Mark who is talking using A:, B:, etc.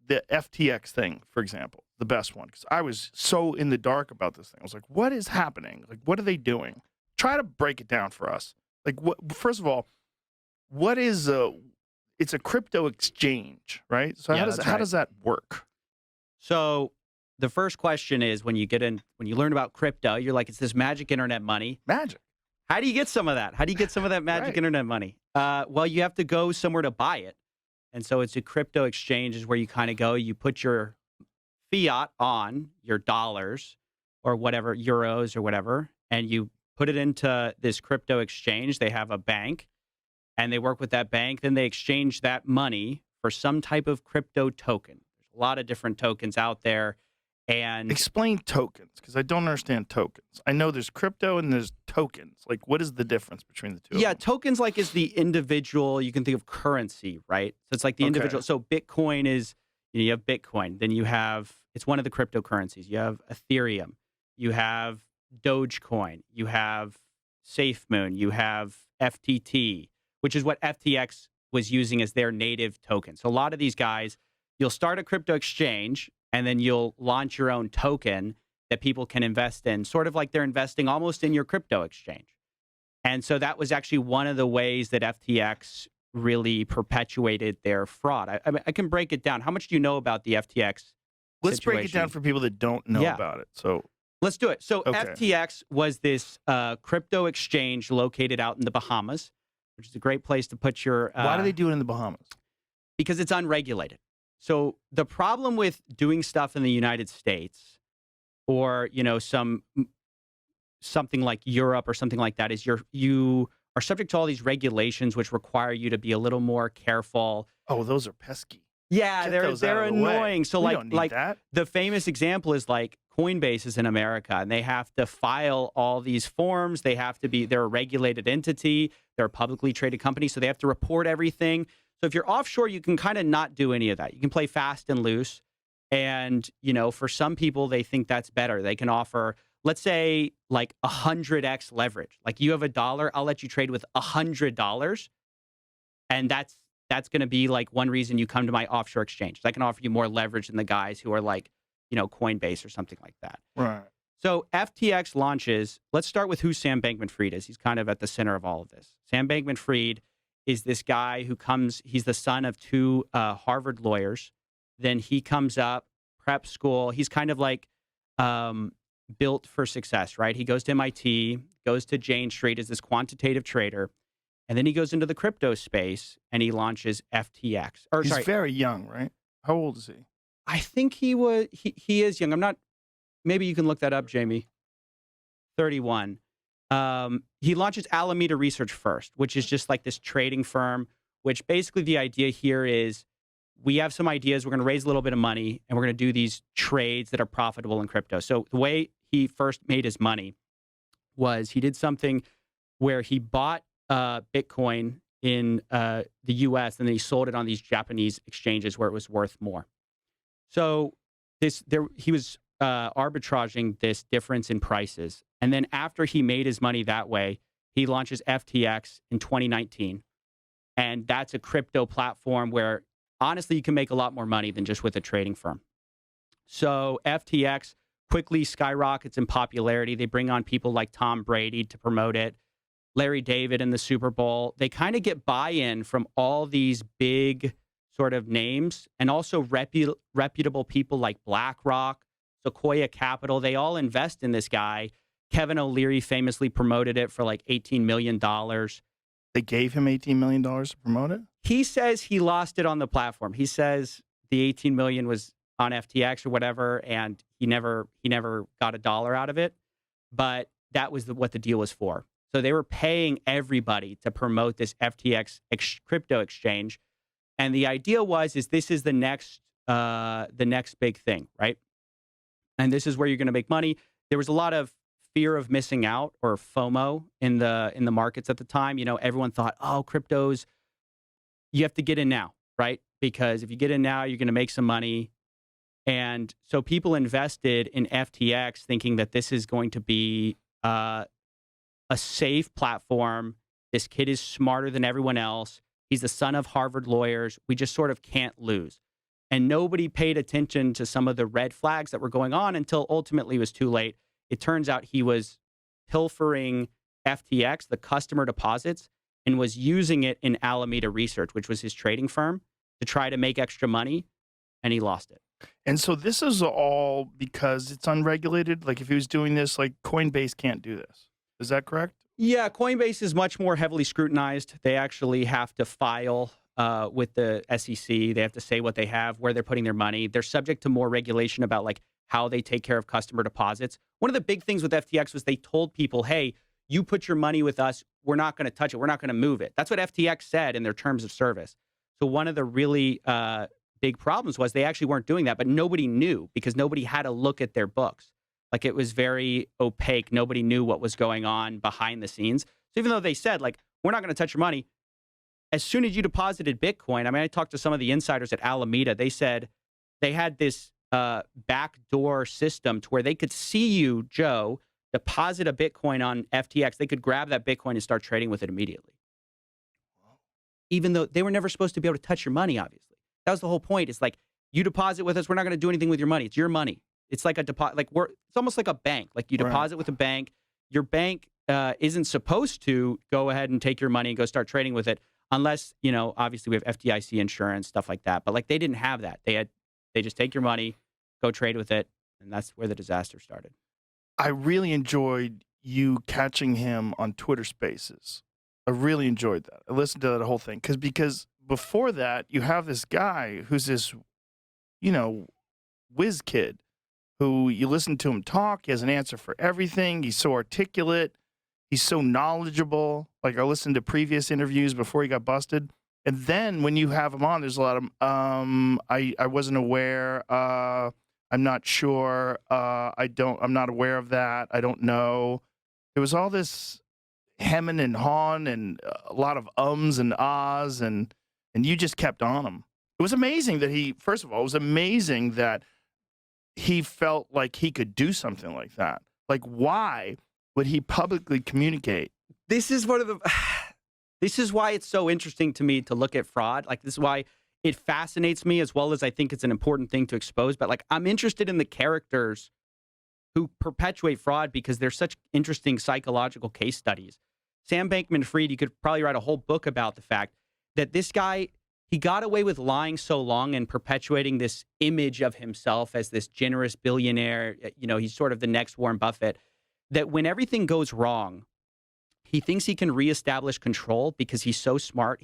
A: the FTX thing, for example, the best one, because I was so in the dark about this thing. I was like, what is happening? Like, what are they doing? Try to break it down for us. Like, first of all, what is it's a crypto exchange, right? So
B: Yeah,
A: how does that work?
B: So the first question is when you learn about crypto, you're like, it's this magic internet money.
A: Magic.
B: How do you get some of that? How do you get some of that magic
A: Right.
B: internet money? Well, you have to go somewhere to buy it. And so it's a crypto exchange is where you kind of go, you put your fiat on your dollars or whatever, euros or whatever, and you put it into this crypto exchange. They have a bank and they work with that bank. Then they exchange that money for some type of crypto token. There's a lot of different tokens out there. And
A: Explain tokens, because I don't understand tokens. I know there's crypto and there's tokens. Like, what is the difference between the two?
B: yeah,
A: of them?
B: tokens like is the individual, you can think of currency, right? So it's like the individual. So Bitcoin is, you have Bitcoin, then you have, it's one of the cryptocurrencies. You have Ethereum, you have Dogecoin, you have SafeMoon, you have FTT, which is what FTX was using as their native token. So a lot of these guys, you'll start a crypto exchange and then you'll launch your own token that people can invest in, sort of like they're investing almost in your crypto exchange. And so that was actually one of the ways that FTX really perpetuated their fraud. I can break it down. How much do you know about the FTX
A: Let's break it
B: situation?
A: down for people that don't know about it. So
B: let's do it. So
A: Okay.
B: FTX was this crypto exchange located out in the Bahamas, which is a great place to put your...
A: why do they do it in the Bahamas?
B: Because it's unregulated. So the problem with doing stuff in the United States or, something like Europe or something like that is you are subject to all these regulations which require you to be a little more careful.
A: Oh, those are pesky.
B: Yeah,
A: Get those
B: they're
A: out of the way.
B: annoying. So
A: We don't need that.
B: the famous example is like Coinbase is in America and they have to file all these forms. They're a regulated entity. They're a publicly traded company. So they have to report everything. So if you're offshore, you can kind of not do any of that. You can play fast and loose. And, for some people, they think that's better. They can offer, let's say, like 100x leverage. Like you have $1, I'll let you trade with $100. And that's going to be like one reason you come to my offshore exchange. I can offer you more leverage than the guys who are like, Coinbase or something like that.
A: Right.
B: So FTX launches. Let's start with who Sam Bankman-Fried is. He's kind of at the center of all of this. Sam Bankman-Fried is this guy who he's the son of two Harvard lawyers. Then he comes up, prep school. He's kind of like built for success, right? He goes to MIT, goes to Jane Street as this quantitative trader. And then he goes into the crypto space and he launches FTX.
A: He's very young, right? How old is he?
B: I think he is young. I'm not, maybe you can look that up, Jamie. 31. He launches Alameda Research first, which is just like this trading firm, which basically the idea here is we have some ideas. We're going to raise a little bit of money and we're going to do these trades that are profitable in crypto. So the way he first made his money was he did something where he bought Bitcoin in the US and then he sold it on these Japanese exchanges where it was worth more. So he was arbitraging this difference in prices. And then after he made his money that way, he launches FTX in 2019. And that's a crypto platform where honestly you can make a lot more money than just with a trading firm. So FTX quickly skyrockets in popularity. They bring on people like Tom Brady to promote it. Larry David in the Super Bowl. They kind of get buy-in from all these big sort of names and also reputable people like BlackRock, Sequoia Capital. They all invest in this guy. Kevin O'Leary famously promoted it for like $18 million.
A: They gave him $18 million to promote it?
B: He says he lost it on the platform. He says the $18 million was on FTX or whatever, and he never got $1 out of it. But that was what the deal was for. So they were paying everybody to promote this FTX crypto exchange. And the idea is this is the next big thing, right? And this is where you're going to make money. There was a lot of fear of missing out or FOMO in the markets at the time. Everyone thought, oh, cryptos, you have to get in now, right? Because if you get in now, you're going to make some money. And so people invested in FTX thinking that this is going to be a safe platform. This kid is smarter than everyone else. He's the son of Harvard lawyers. We just sort of can't lose. And nobody paid attention to some of the red flags that were going on until ultimately it was too late. It turns out he was pilfering FTX, the customer deposits, and was using it in Alameda Research, which was his trading firm, to try to make extra money, and he lost it.
A: And so this is all because it's unregulated? Like if he was doing this, like Coinbase can't do this. Is that correct?
B: Yeah, Coinbase is much more heavily scrutinized. They actually have to file with the SEC. They have to say what they have, where they're putting their money. They're subject to more regulation about like how they take care of customer deposits. One of the big things with FTX was they told people, hey, you put your money with us, we're not going to touch it. We're not going to move it. That's what FTX said in their terms of service. So one of the really big problems was they actually weren't doing that, but nobody knew because nobody had a look at their books. Like it was very opaque. Nobody knew what was going on behind the scenes. So even though they said like, we're not going to touch your money, as soon as you deposited Bitcoin, I mean, I talked to some of the insiders at Alameda. They said they had this backdoor system to where they could see you, Joe, deposit a Bitcoin on FTX. They could grab that Bitcoin and start trading with it immediately. Even though they were never supposed to be able to touch your money, obviously. That was the whole point. It's like, you deposit with us, we're not going to do anything with your money. It's your money. It's like a deposit. Like it's almost like a bank. Like you deposit with a bank. Your bank isn't supposed to go ahead and take your money and go start trading with it unless, you know, obviously we have FDIC insurance, stuff like that. But like they didn't have that. They just take your money, go trade with it, and that's where the disaster started.
A: I really enjoyed you catching him on Twitter Spaces. I really enjoyed that. I listened to that whole thing because before that, you have this guy who's this, you know, whiz kid who you listen to him talk. He has an answer for everything. He's so articulate. He's so knowledgeable. Like I listened to previous interviews before he got busted. And then when you have him on, there's a lot of, I wasn't aware. I'm not sure. I'm not aware of that. I don't know. There was all this hemming and hawing and a lot of ums and ahs, and you just kept on him. It was amazing that first of all, it was amazing that he felt like he could do something like that. Like, why would he publicly communicate?
B: This is this is why it's so interesting to me to look at fraud. Like, this is why it fascinates me, as well as I think it's an important thing to expose. But like, I'm interested in the characters who perpetuate fraud because they're such interesting psychological case studies. Sam Bankman-Fried, you could probably write a whole book about the fact that this guy, he got away with lying so long and perpetuating this image of himself as this generous billionaire. You know, he's sort of the next Warren Buffett, that when everything goes wrong, he thinks he can reestablish control because he's so smart.